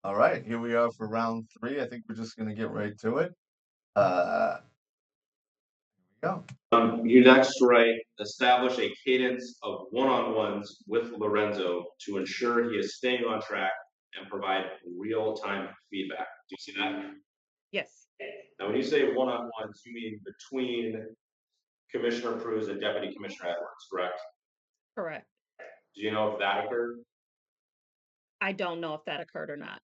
All right, here we are for round three. I think we're just gonna get right to it. Here we go. You next write, establish a cadence of one-on-ones with Lorenzo to ensure he is staying on track and provide real-time feedback. Do you see that? Yes, Now, when you say one-on-ones, you mean between Commissioner Cruz and Deputy Commissioner Edwards, correct? correct. Do you know if that occurred? I don't know if that occurred or not.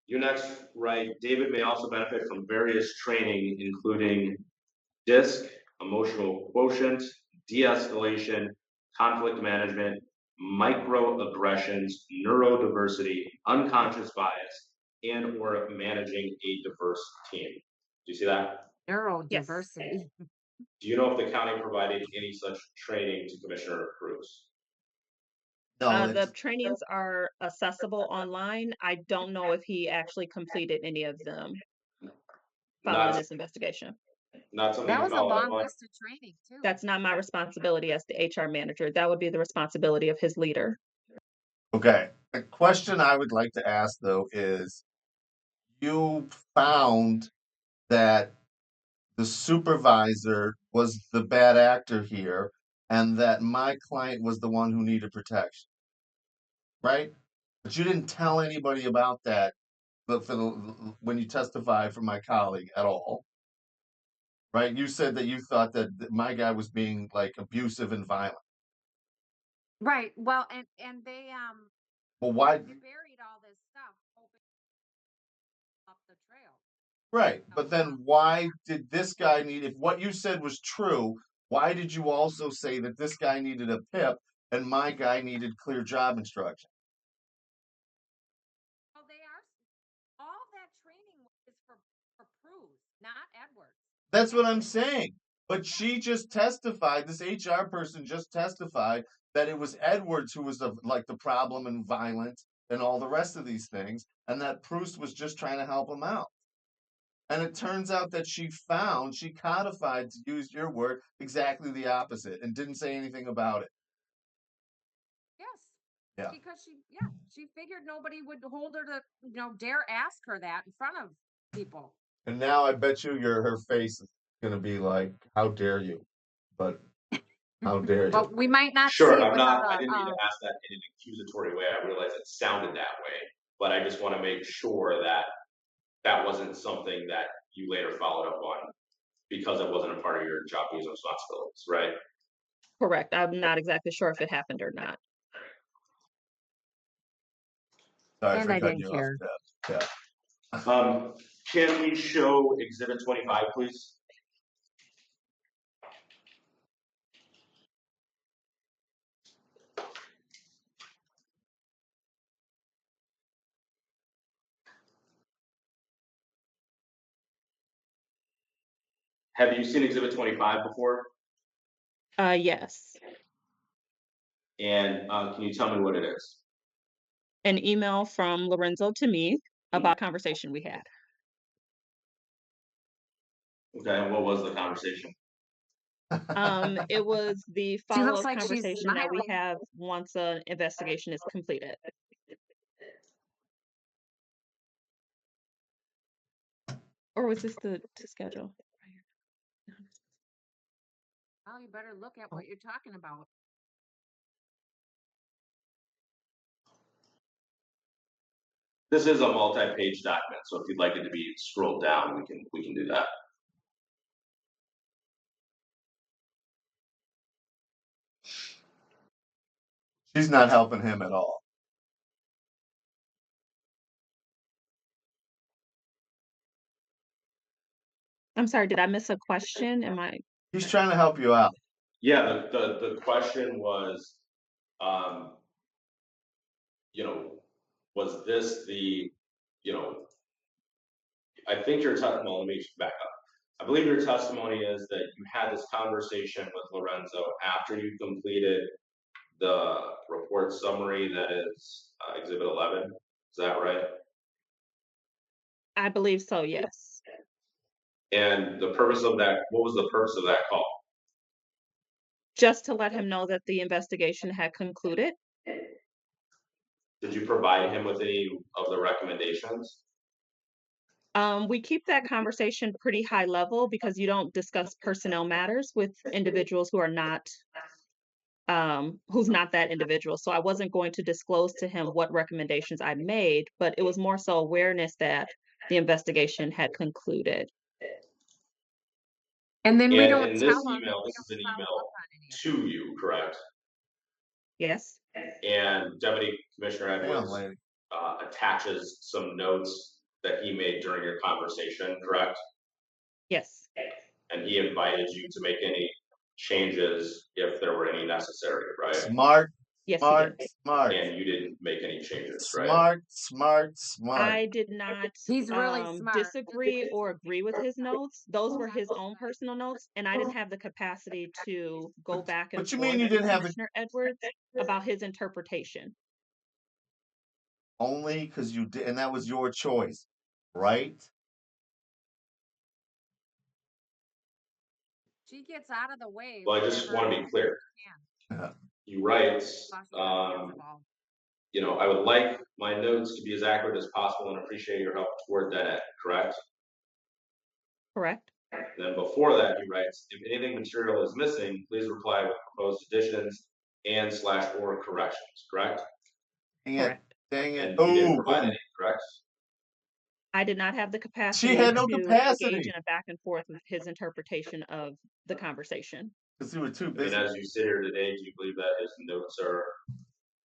You next write, David may also benefit from various training, including DISC, emotional quotient, de-escalation, conflict management, microaggressions, neurodiversity, unconscious bias, and or managing a diverse team. Do you see that? Yes. Neurodiversity. Do you know if the county provided any such training to Commissioner Cruz? No, The trainings are accessible online. I don't know if he actually completed any of them following Not, this investigation. not something That you was a followed up long on? list of training too. That's not my responsibility as the HR manager. That would be the responsibility of his leader. okay. A question I would like to ask though is you found that the supervisor was the bad actor here and that my client was the one who needed protection, right? But you didn't tell anybody about that when you testified for my colleague at all, right? You said that you thought that my guy was being like abusive and violent. Right. Well, and Well, why? they buried all this stuff hoping up the trail. Right. But then why did this guy need, if what you said was true, why did you also say that this guy needed a PIP and my guy needed clear job instruction? Well, they are all that training is for Cruz, not Edwards. That's what I'm saying. But she just testified, this HR person just testified that it was Edwards who was like the problem and violent and all the rest of these things, and that Proust was just trying to help him out. And it turns out that she codified, to use your word, exactly the opposite and didn't say anything about it. Yes. Yeah. Because she figured nobody would hold her to, dare ask her that in front of people. And now I bet you her face is going to be like, how dare you? But how dare you? But we might not Sure, see it I'm not, without I didn't mean to ask that in an accusatory way. I realize it sounded that way, but I just want to make sure that that wasn't something that you later followed up on because it wasn't a part of your job duties and responsibilities, right? Correct. I'm not exactly sure if it happened or not. Sorry And for I cutting didn't you care. off. Yeah. Can we show exhibit 25, please? Have you seen exhibit 25 before? Yes. And can you tell me what it is? An email from Lorenzo to me about a conversation we had. Okay, and what was the conversation? It was the She looks follow-up like she's conversation that we smiling. have once an investigation is completed. Or was this to schedule? Oh, you better look at what you're talking about. This is a multi-page document, so if you'd like it to be scrolled down, we can do that. She's not helping him at all. I'm sorry, did I miss a question? He's trying to help you out. Yeah, the question was, was this the, I think your testimony, let me back up. I believe your testimony is that you had this conversation with Lorenzo after you completed the report summary that is exhibit 11. Is that right? I believe so, yes. And the purpose of that, what was the purpose of that call? Just to let him know that the investigation had concluded. Did you provide him with any of the recommendations? We keep that conversation pretty high level because you don't discuss personnel matters with individuals who are not who's not that individual. So I wasn't going to disclose to him what recommendations I made, but it was more so awareness that the investigation had concluded. And then we And don't in tell this them, email, we this is an don't follow email up on any of it. to you, correct? Yes, And Deputy Commissioner Hang on, Edwards lady. attaches some notes that he made during your conversation, correct? yes, And he invited you to make any changes if there were any necessary, right? Smart, yes, he did. smart, And you didn't make any changes, right? smart. I did not He's really smart. disagree or agree with his notes. Those were his own personal notes, and I didn't have the capacity to go back and What you mean forth you with didn't have the Commissioner Edwards about his interpretation. only because you did, and that was your choice, right? She gets out of the way. Well, I just want to be clear. Yeah. You write, Involved. you know, I would like my notes to be as accurate as possible and appreciate your help toward that end, correct? Correct? Then before that, he writes, if anything material is missing, please reply with proposed additions and / or corrections, correct? Dang it, Correct. dang it. And you didn't Oh, provide any, correct? I did not have the she capacity had no to engage capacity in a back and forth with his interpretation of the conversation. because you were too I mean, busy. as you sit here today, do you believe that his notes are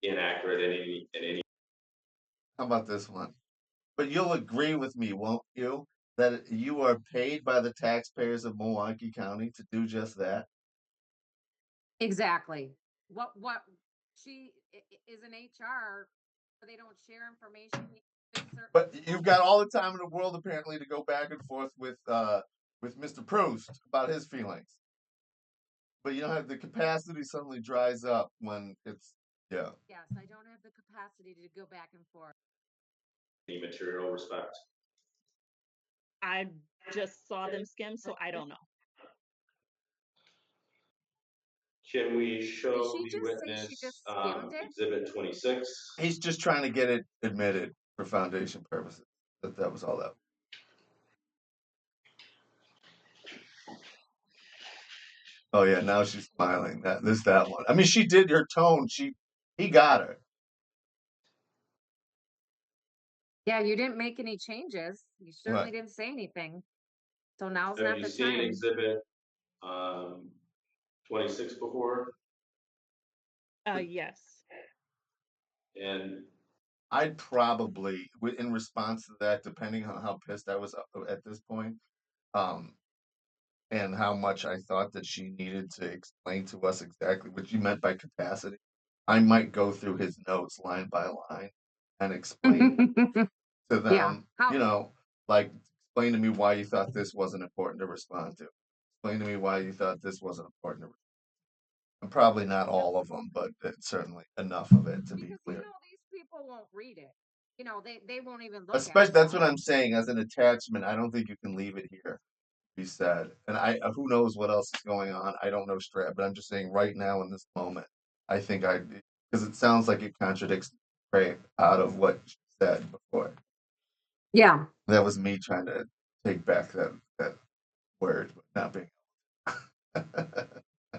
inaccurate in any? How about this one? But you'll agree with me, won't you, that you are paid by the taxpayers of Milwaukee County to do just that? Exactly. What she is an HR, they don't share information. But you've got all the time in the world apparently to go back and forth with Mr. Proust about his feelings. But you don't have the capacity suddenly dries up when it's yeah. Yes, I don't have the capacity to go back and forth. Any material respect. I just saw them skim, so I don't know. Can we show she the just say she witness just skimmed it? exhibit 26? He's just trying to get it admitted for foundation purposes. That was all that. Oh yeah, now she's smiling. That one. I mean, she did her tone. He got her. Yeah, you didn't make any changes. You certainly Right. didn't say anything. So now's Have not you the seen time. exhibit 26 before? Yes. And I'd probably, in response to that, depending on how pissed I was at this point, and how much I thought that she needed to explain to us exactly what you meant by capacity, I might go through his notes line by line and explain to Yeah. them, like explain to me why you thought this wasn't important to respond to. Explain to me why you thought this wasn't important to. And probably not all of them, but it's certainly enough of it to be Because clear. these people won't read it. They won't even look Especially, at it. that's what I'm saying. As an attachment, I don't think you can leave it here. Be said, and who knows what else is going on. I don't know Strat, but I'm just saying right now in this moment, I think because it sounds like it contradicts right out of what she said before. Yeah. That was me trying to take back that word, but not being.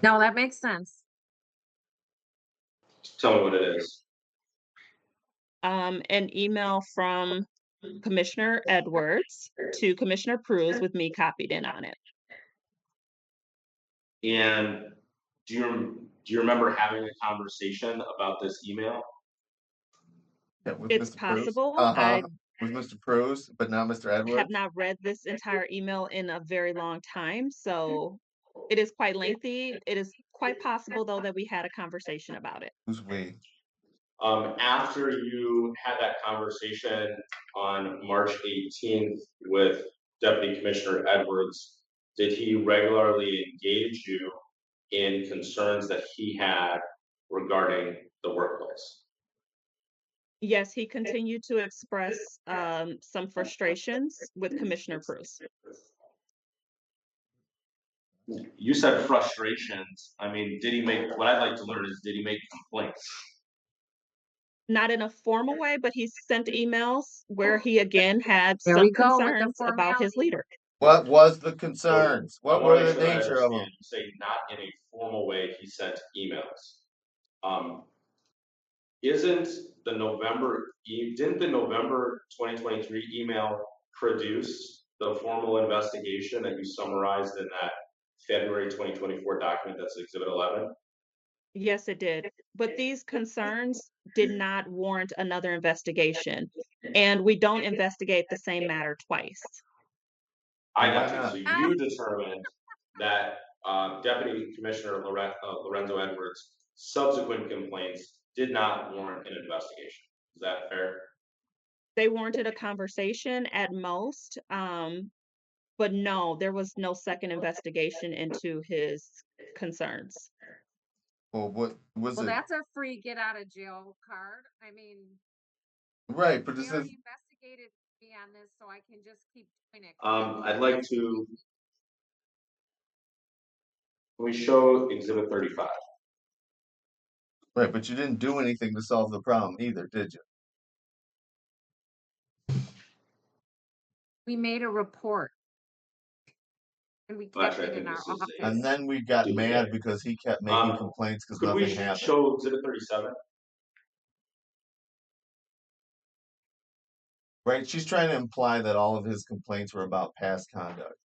No, that makes sense. tell me what it is. An email from Commissioner Edwards to Commissioner Pruz with me copied in on it. And do you remember having a conversation about this email? Yeah, with It's Mr. Pruse. possible. I with Mr. Pruse, but not Mr. Have Edwards. not read this entire email in a very long time, so it is quite lengthy. It is quite possible, though, that we had a conversation about it. Who's we? After you had that conversation on March 18th with Deputy Commissioner Edwards, did he regularly engage you in concerns that he had regarding the workplace? Yes, he continued to express some frustrations with Commissioner Pruz. You said frustrations. I mean, what I'd like to learn is, did he make complaints? Not in a formal way, but he sent emails where he again had There some we go with the concerns about his formality. leader. What was the So concerns? I What want were to make the sure that I nature of understand. them? You say not in a formal way, he sent emails. Isn't the didn't the November 2023 email produce the formal investigation that you summarized in that February 2024 document that's Exhibit 11? Yes, it did. But these concerns did not warrant another investigation. And we don't investigate the same matter twice. I Why got you. So not? you determined that Deputy Commissioner Lorenzo Edwards' subsequent complaints did not warrant an investigation. Is that fair? They warranted a conversation at most. But no, there was no second investigation into his concerns. Well, what was Well, it? that's a free get out of jail card. I mean, Right, but they this is already investigated me on this, so I can just keep doing it. I'd like to. Can we show Exhibit 35? right, but you didn't do anything to solve the problem either, did you? We made a report. And we Well, kept actually, I it in think our this is And office. then we got mad duplicate. because he kept making complaints because Could we nothing happened. show Exhibit 37? Right? She's trying to imply that all of his complaints were about past conduct.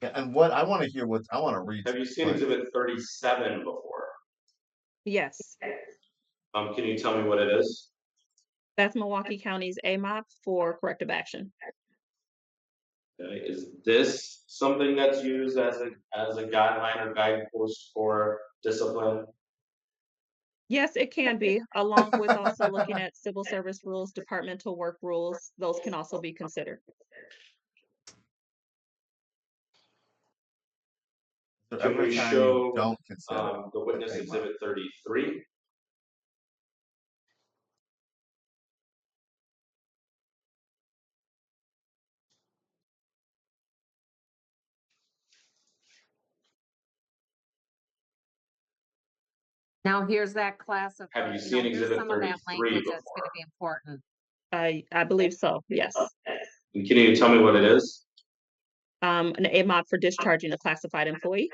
Yeah, and what I want to hear what I want to read. Have you seen complaints. Exhibit 37 before? Yes, Can you tell me what it is? that's Milwaukee County's AMOP for corrective action. Okay, is this something that's used as a guideline or guidepost for discipline? Yes, it can be, along with also looking at civil service rules, departmental work rules. Those can also be considered. So Can every we time you show don't consider the witness AMOP. Exhibit 33? Now here's that class of, Have you seen here's Exhibit some of that 33 language that's before? gonna be important. I believe so, yes. And can you tell me what it is? An AMOP for discharging a classified employee.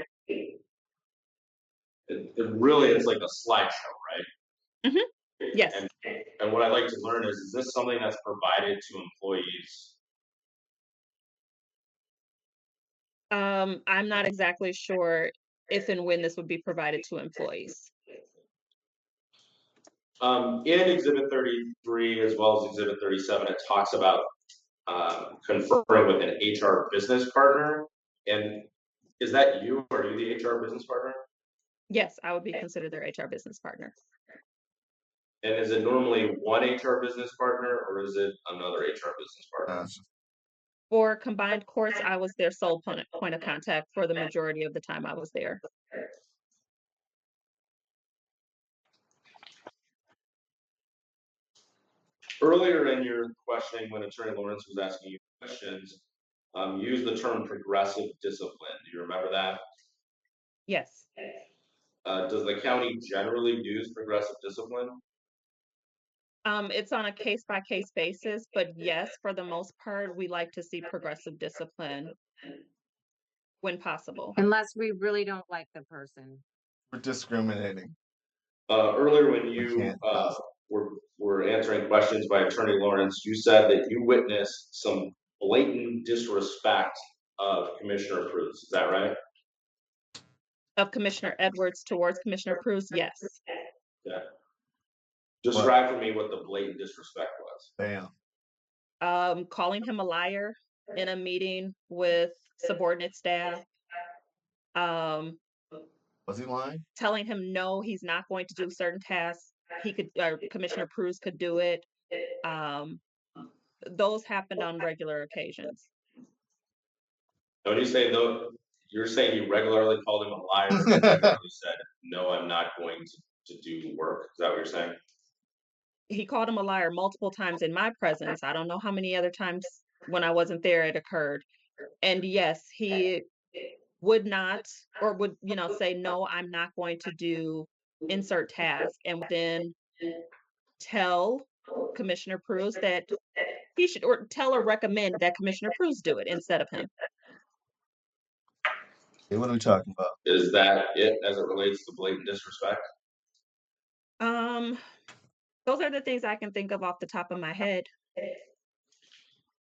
It's like a slideshow, right? Yes. And what I'd like to learn is this something that's provided to employees? I'm not exactly sure if and when this would be provided to employees. In Exhibit 33 as well as Exhibit 37, it talks about conferring with an HR business partner. And is that you? Are you the HR business partner? Yes, I would be considered their HR business partner. And is it normally one HR business partner or is it another HR business partner? For combined courts, I was their sole point of contact for the majority of the time I was there. Earlier in your questioning, when Attorney Lawrence was asking you questions, you used the term progressive discipline. Do you remember that? Yes. Does the county generally use progressive discipline? It's on a case-by-case basis, but yes, for the most part, we like to see progressive discipline when possible. Unless we really don't like the person. We're discriminating. Earlier when We you can't trust. were answering questions by Attorney Lawrence, you said that you witnessed some blatant disrespect of Commissioner Cruz. Is that right? Of Commissioner Edwards towards Commissioner Cruz, yes. Yeah. Describe for me what the blatant disrespect was. Bam. Calling him a liar in a meeting with subordinate staff. Was he lying? Telling him no, he's not going to do certain tasks. He could, or Commissioner Cruz could do it. Those happened on regular occasions. And when you say though, you're saying you regularly called him a liar and regularly said, no, I'm not going to do work. Is that what you're saying? He called him a liar multiple times in my presence. I don't know how many other times when I wasn't there it occurred. And yes, he would not or would, say, no, I'm not going to do insert task, and then tell Commissioner Pruz that he should, or tell or recommend that Commissioner Pruz do it instead of him. Hey, what are we talking about? Is that it as it relates to blatant disrespect? Um, those are the things I can think of off the top of my head.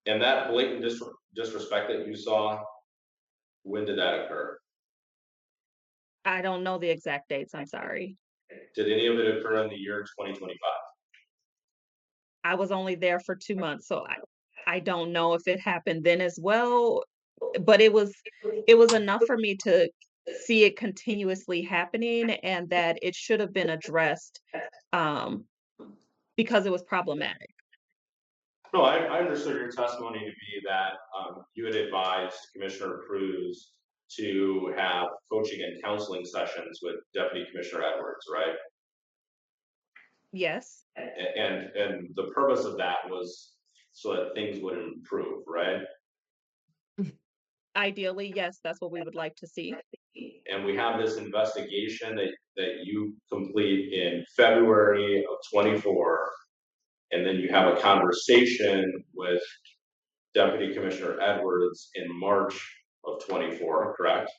And that blatant disrespect that you saw, when did that occur? I don't know the exact dates, I'm sorry. Did any of it occur in the year 2025? I was only there for 2 months, so I don't know if it happened then as well, but it was enough for me to see it continuously happening and that it should have been addressed, um, because it was problematic. No, I understood your testimony to be that you had advised Commissioner Cruz to have coaching and counseling sessions with Deputy Commissioner Edwards, right? Yes. And the purpose of that was so that things would improve, right? Ideally, yes, that's what we would like to see. And we have this investigation that you complete in February of 24, and then you have a conversation with Deputy Commissioner Edwards in March of 24, correct?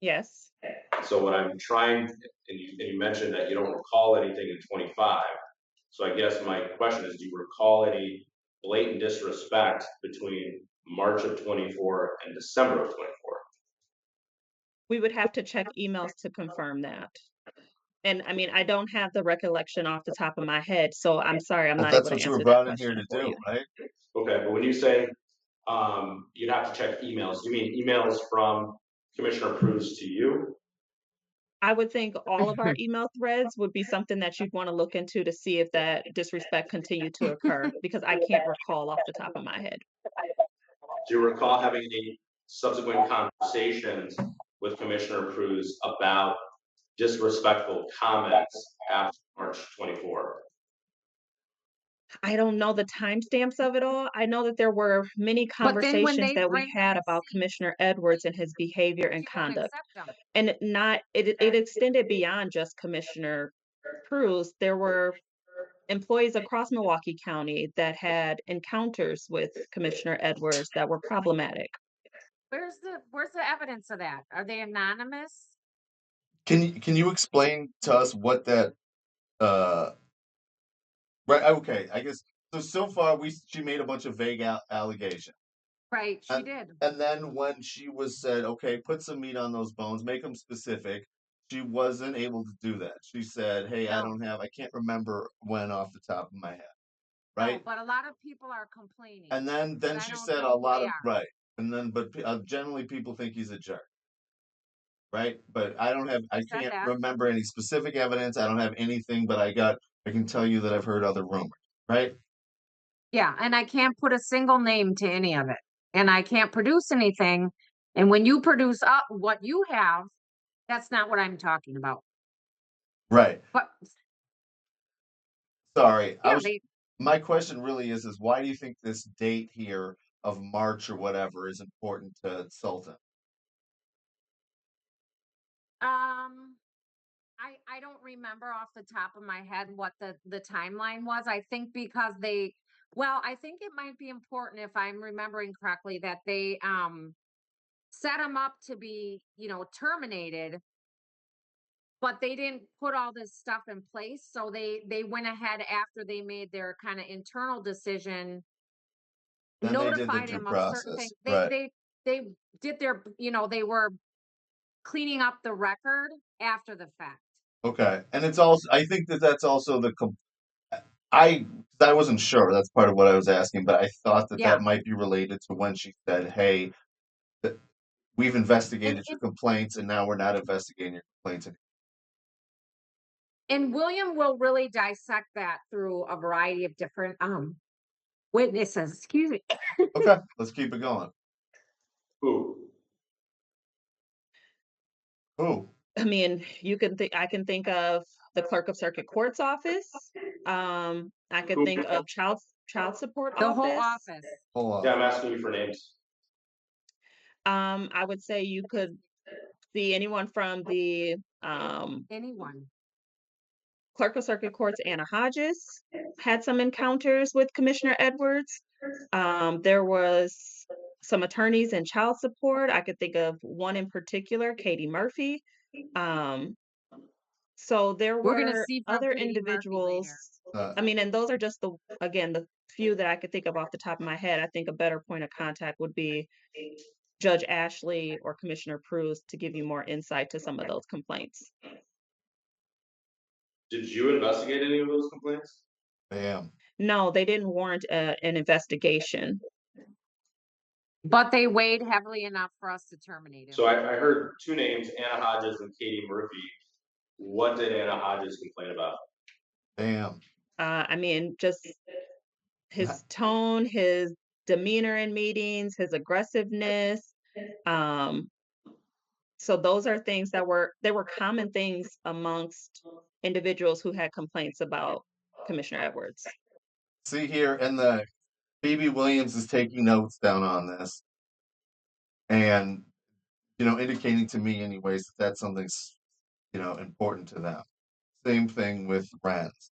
Yes. So what I'm trying, and you mentioned that you don't recall anything in 25. So I guess my question is, do you recall any blatant disrespect between March of 24 and December of 24? We would have to check emails to confirm that. And I mean, I don't have the recollection off the top of my head, so I'm sorry, I'm But not able that's to what you were answer that brought in here question to for do, you. right? Okay, but when you say you'd have to check emails, do you mean emails from Commissioner Cruz to you? I would think all of our email threads would be something that you'd wanna look into to see if that disrespect continued to occur, because I can't recall off the top of my head. Do you recall having any subsequent conversations with Commissioner Cruz about disrespectful comments after March 24? I don't know the timestamps of it all. I know that there were many But then when conversations they that we bring had in about Commissioner Edwards and his behavior and she won't conduct. accept them. And it extended beyond just Commissioner Cruz. There were employees across Milwaukee County that had encounters with Commissioner Edwards that were problematic. Where's the evidence of that? Are they anonymous? Can you explain to us what that uh right, okay, I guess so far she made a bunch of vague allegations. Right, she And did. and then when she was said, okay, put some meat on those bones, make them specific, she wasn't able to do that. She said, hey, No, I can't remember when off the top of my head, no, right? but a lot of people are complaining, And then but then I she don't said know a who lot they of are. right. And then but generally people think he's a jerk, right? But I She said can't that. remember any specific evidence. I don't have anything, but I can tell you that I've heard other rumors, right? Yeah, and I can't put a single name to any of it. And I can't produce anything. And when you produce up what you have, that's not what I'm talking about. Right. But Sorry. yeah, My question really is why do you think this date here of March or whatever is important to Sultan? I don't remember off the top of my head what the timeline was. I think because I think it might be important if I'm remembering correctly that they set him up to be, terminated, but they didn't put all this stuff in place. So they went ahead after they made their kind of internal decision, Then they did the notified due him of certain process. things. Right. They did their, they were cleaning up the record after the fact. Okay. And it's also I think that's also I I wasn't sure. That's part of what I was asking, but I thought that Yeah. that might be related to when she said, "Hey, th- we've And, investigated your and complaints, and now we're not investigating your complaints anymore." and William will really dissect that through a variety of different witnesses. Excuse me. Okay, let's keep it going. Who? Who? I mean, I can think of the clerk of circuit court's office. I could Who? think of child support The whole office. office. Hold Yeah, on. I'm asking you for names. I would say you could see anyone from the Anyone. Clerk of Circuit Courts Anna Hodges had some encounters with Commissioner Edwards. There was some attorneys in child support. I could think of one in particular, Katie Murphy. So there We're gonna were see from other Katie Murphy individuals. Uh, I mean, and those are just the few that I could think of off the top of my head. I think a better point of contact would be Judge Ashley or Commissioner Pruse to give you more insight to some of those complaints. Did you investigate any of those complaints? bam. No, they didn't warrant an investigation. But they weighed heavily enough for us to terminate him. So I heard two names, Anna Hodges and Katie Murphy. What did Anna Hodges complain about? Bam. I mean, just his tone, his demeanor in meetings, his aggressiveness. So those are things that were common things amongst individuals who had complaints about Commissioner Edwards. See here, and the Phoebe Williams is taking notes down on this, and indicating to me, anyways, that that's something important to them. Same thing with Renz,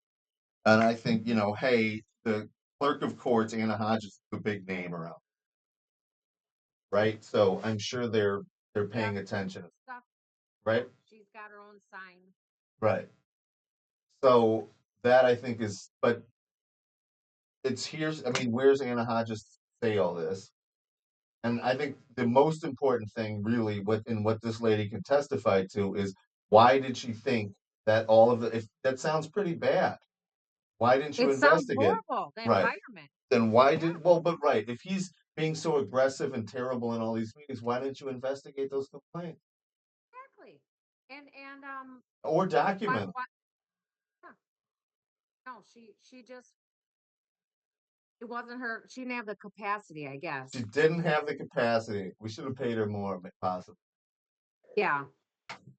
and I think hey, the clerk of courts, Anna Hodges, is a big name around, right? So I'm sure they're paying attention, Stuff. right? She's got her own sign. Right. So that I think is, but where's Anna Hodges say all this? And I think the most important thing, really, what this lady can testify to is why did she think that all of if that sounds pretty bad? Why didn't you It sounds investigate? horrible, the Right. environment. Then why Yeah. did but right, if he's being so aggressive and terrible in all these meetings, why didn't you investigate those complaints Exactly. And or document? yeah. No, she just, it wasn't her, she didn't have the capacity, I guess. She didn't have the capacity. We should have paid her more, possibly. Yeah.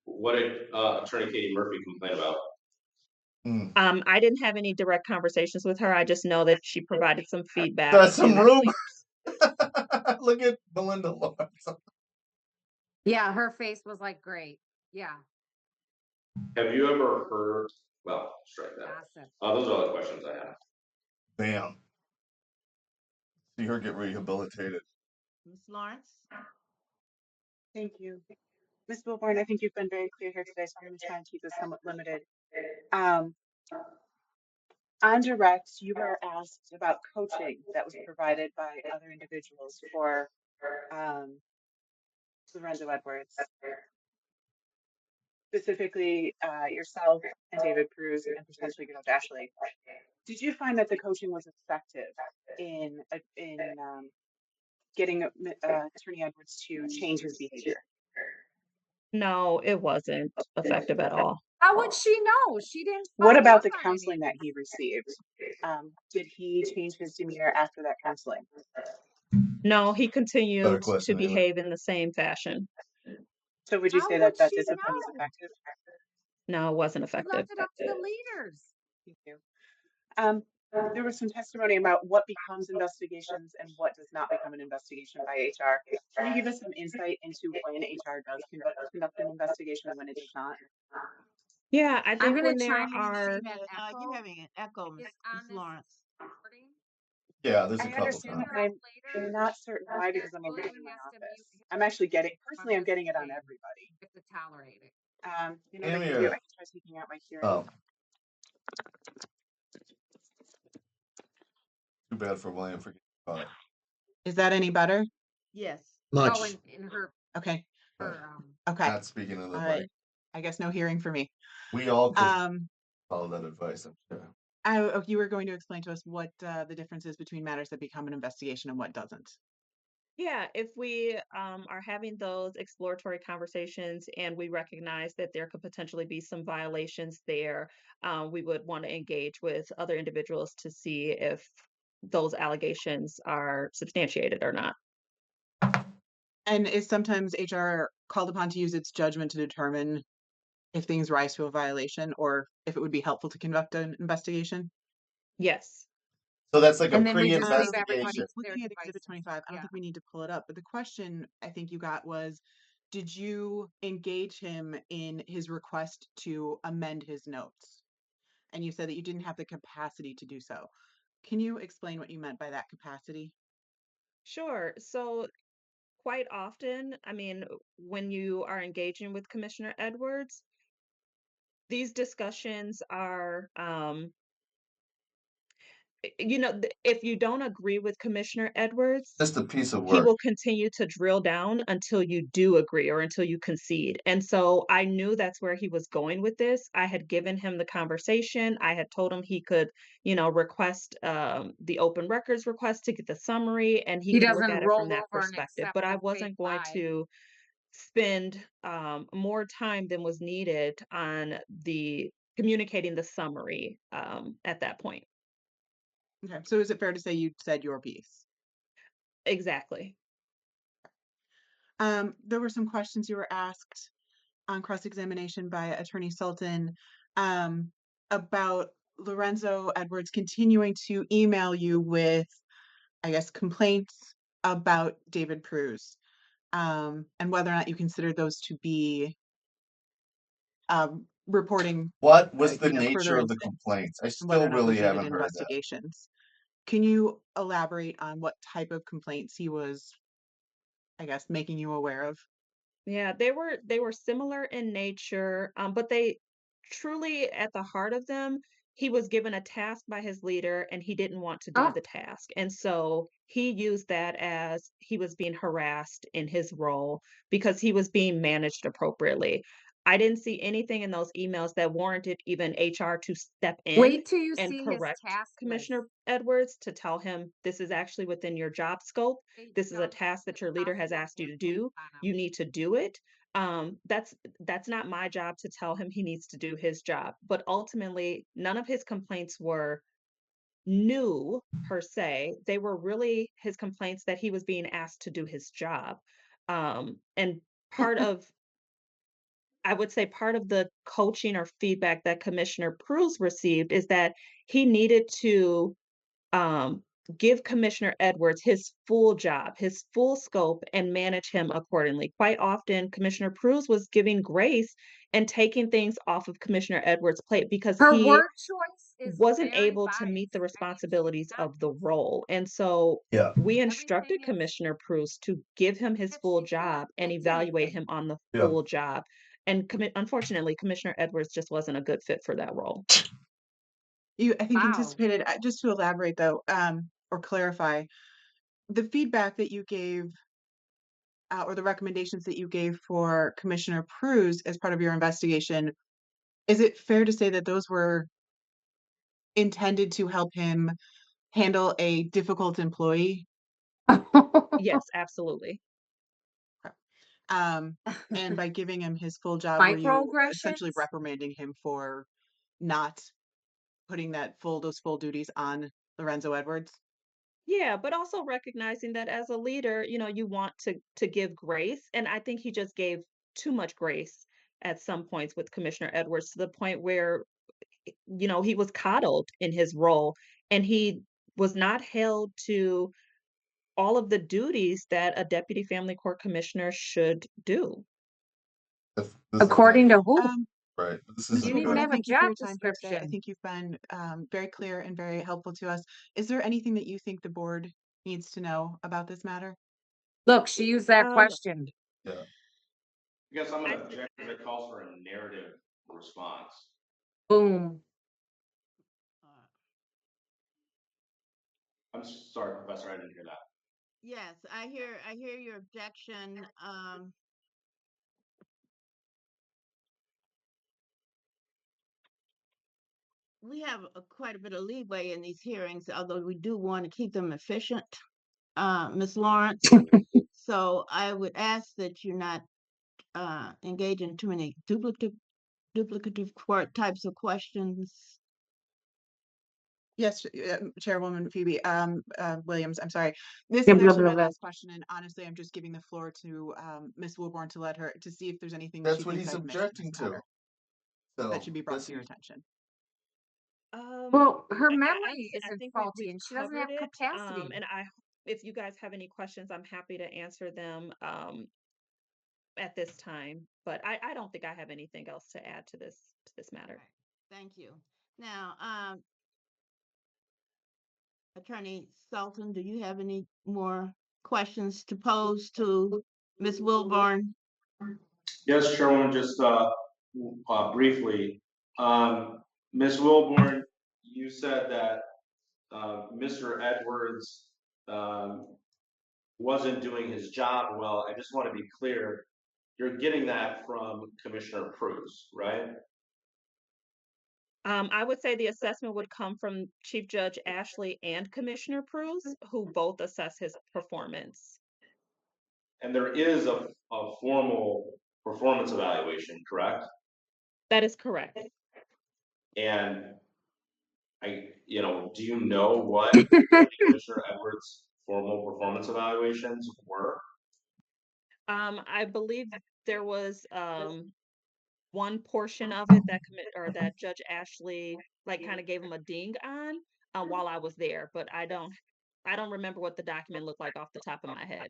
What did Attorney Katie Murphy complain about? I didn't have any direct conversations with her. I just know that she provided some feedback. That's some and- rumors. Look at Belinda Lawrence. Yeah, her face was like, great. Yeah. Have you ever heard? Well, strike that. Gossip. Those are all the questions I have. Bam. See her get rehabilitated. Ms. Lawrence? Thank you. Ms. Wilborn, I think you've been very clear here today, so I'm going to try and keep this somewhat limited. On direct, you were asked about coaching that was provided by other individuals for Lorenzo Edwards, specifically yourself and David Pruse and potentially Judge Ashley. Did you find that the coaching was effective in getting Attorney Edwards to change his behavior? No, it wasn't effective at all. How would she know? She didn't. What follow about up the on counseling that anything. he received? Did he change his demeanor after that counseling? No, he continued to question, Amy. behave in the same fashion. So would you How say would that that she discipline was know? effective? No, it wasn't She effective. left it up to the leaders. Thank you. There was some testimony about what becomes investigations and what does not become an investigation by HR. Can you give us some insight into when HR does conduct an investigation and when it does not? Yeah, I I'm think gonna when there chime in and are say that echo You're having an echo, Ms. is on this Lawrence. recording. Yeah, there's a I couple understand, times. but I'm not certain why because I'm alone in my office. I'm actually getting it on everybody. To tolerate it. You know what I Amy, can do? I can try taking out my hearing. Oh. Too bad for William for getting caught. Is that any better? Yes. Oh, in her, Okay. her, Okay. Not speaking of the All mic. right. I guess no hearing for me. We all could follow that advice, I'm sure. You were going to explain to us what the difference is between matters that become an investigation and what doesn't. Yeah, if we are having those exploratory conversations and we recognize that there could potentially be some violations there, we would want to engage with other individuals to see if those allegations are substantiated or not. And is sometimes HR called upon to use its judgment to determine if things rise to a violation or if it would be helpful to conduct an investigation? Yes. So that's like a and then we just leave pre-investigation. everybody to their Looking at devices. Exhibit 25, I don't Yeah. think we need to pull it up, but the question I think you got was, did you engage him in his request to amend his notes? And you said that you didn't have the capacity to do so. Can you explain what you meant by that capacity? Sure. So quite often, I mean, when you are engaging with Commissioner Edwards, these discussions are, if you don't agree with Commissioner Edwards, Just a piece of he work. will continue to drill down until you do agree or until you concede. And so I knew that's where he was going with this. I had given him the conversation. I had told him he could, request the open records request to get the summary and he He could look doesn't at it from roll that over and perspective. accept But I the fake wasn't going lie. to spend more time than was needed on the communicating the summary at that point. Okay, so is it fair to say you said your piece? Exactly. There were some questions you were asked on cross-examination by Attorney Sultan um, about Lorenzo Edwards continuing to email you with, I guess, complaints about David Pruse, and whether or not you consider those to be reporting, What was the further nature of and the complaints? I whether still or not really those needed haven't heard that. investigations. Can you elaborate on what type of complaints he was, I guess, making you aware of? Yeah, they were similar in nature, but they truly at the heart of them, he was given a task by his leader and he didn't want to do Oh, the task. And so he used that as he was being harassed in his role because he was being managed appropriately. I didn't see anything in those emails that warranted even HR to step in wait till you and see his correct task list. Commissioner Edwards to tell him this is actually within your job scope. They This is a don't task that put your leader has possible asked you to influence do. on him. You need to do it. That's not my job to tell him he needs to do his job. But ultimately, none of his complaints were new per se. They were really his complaints that he was being asked to do his job. And part of I would say part of the coaching or feedback that Commissioner Pruse received is that he needed to um, give Commissioner Edwards his full job, his full scope, and manage him accordingly. Quite often, Commissioner Pruse was giving grace and taking things off of Commissioner Edwards' plate because Her he word choice is wasn't very able to meet the biased. I mean, she's responsibilities not of the role. And so Yeah. we everything instructed is Commissioner Pruse to give him his that full she couldn't job and fix evaluate anything. him on the Yeah. full job. And unfortunately, Commissioner Edwards just wasn't a good fit for that role. You, I think, Wow. anticipated, just to elaborate though, or clarify, the feedback that you gave or the recommendations that you gave for Commissioner Pruse as part of your investigation, is it fair to say that those were intended to help him handle a difficult employee? Yes, absolutely. Um, and by giving him his full job, were you essentially Microaggressions? reprimanding him for not putting those full duties on Lorenzo Edwards? Yeah, but also recognizing that as a leader, you want to give grace, and I think he just gave too much grace at some points with Commissioner Edwards to the point where, he was coddled in his role and he was not held to all of the duties that a deputy family court commissioner should do. This is good. According to who? Right. This Ms. isn't You didn't even good. Wilborn, have a thank you for job your time here today. I description. think you've been very clear and very helpful to us. Is there anything that you think the board needs to know about this matter? Look, she used that Um, question. Yeah. I guess I'm I gonna th- object because it calls for a narrative response. Boom. I'm sorry, Professor, I didn't hear that. Yes, I hear your objection. We have quite a bit of leeway in these hearings, although we do want to keep them efficient, Ms. Lawrence. So I would ask that you not engage in too many duplicative types of questions. Yes, Chairwoman Phoebe Williams, I'm sorry. This Blah, is blah, actually blah, my blah. last question, and honestly, I'm just giving the floor to Ms. Wilborn to see if there's anything that she That's what thinks he's I've missed in objecting this to. matter that So should be brought let's to your see. attention. Well, her I memory honestly, I isn't think faulty we've and she doesn't have covered it. capacity. And if you guys have any questions, I'm happy to answer them. at this time, but I don't think I have anything else to add to this matter. Right. Thank you. Now, Attorney Sultan, do you have any more questions to pose to Ms. Wilburn? Yes, Chairwoman, just briefly. Ms. Wilborn, you said that Mr. Edwards wasn't doing his job well. I just want to be clear, you're getting that from Commissioner Cruz, right? I would say the assessment would come from Chief Judge Ashley and Commissioner Cruz, who both assess his performance. And there is a formal performance evaluation, correct? That is correct. And do you know what Commissioner Edwards' formal performance evaluations were? I believe there was one portion of it that Judge Ashley kind of gave him a ding on while I was there, but I don't remember what the document looked like off the top of my head.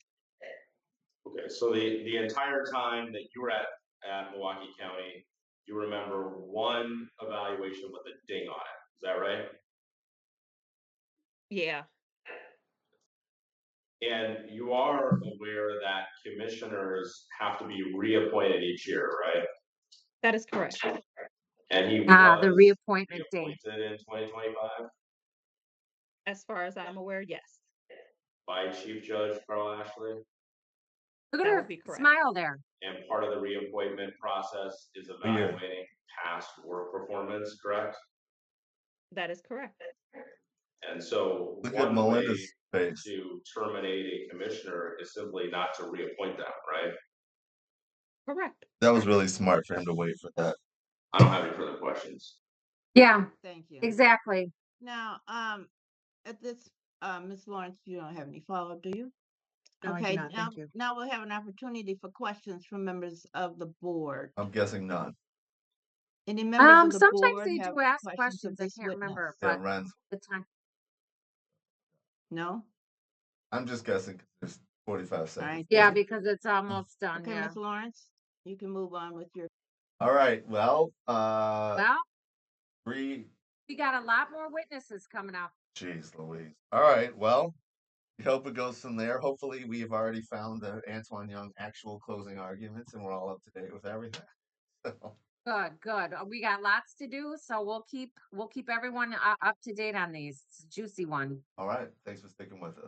Okay, so the entire time that you were at Milwaukee County, you remember one evaluation with a ding on it. Is that right? Yeah, And you are aware that commissioners have to be reappointed each year, right? that is correct. And he The was reappointment date. reappointed in 2025 As far as I'm aware, yes, by Chief Judge Carl Ashley. Look at that her would be correct. smile there. And part of the reappointment process is year. evaluating past work performance, correct? That is correct. And so Look at one way Melinda's face. to terminate a commissioner is simply not to reappoint them, right? Correct. That was really smart for him to wait for that. I don't have any further questions. Yeah, Thank you. exactly. Now, at this, Ms. Lawrence, you don't have any follow-up, do you? No, I do Okay, not. Thank you. now we'll have an opportunity for questions from members of the board. I'm guessing none. Any members of the Sometimes board they have do ask questions of questions. I this can't remember, witness? Yeah, but Ren. the time. No? I'm just guessing 'cause there's 45 All seconds. right. Yeah, because it's almost done. Okay, Yeah. Ms. Lawrence, you can move on with your. All right. Well, Well, we got a lot more witnesses coming up. Jeez Louise. All right. Well, we hope it goes from there. Hopefully, we've already found the Antoine Young actual closing arguments, and we're all up to date with everything. So, Good, good. We got lots to do, so we'll keep everyone up to date on these. It's a juicy one. all right. Thanks for sticking with us.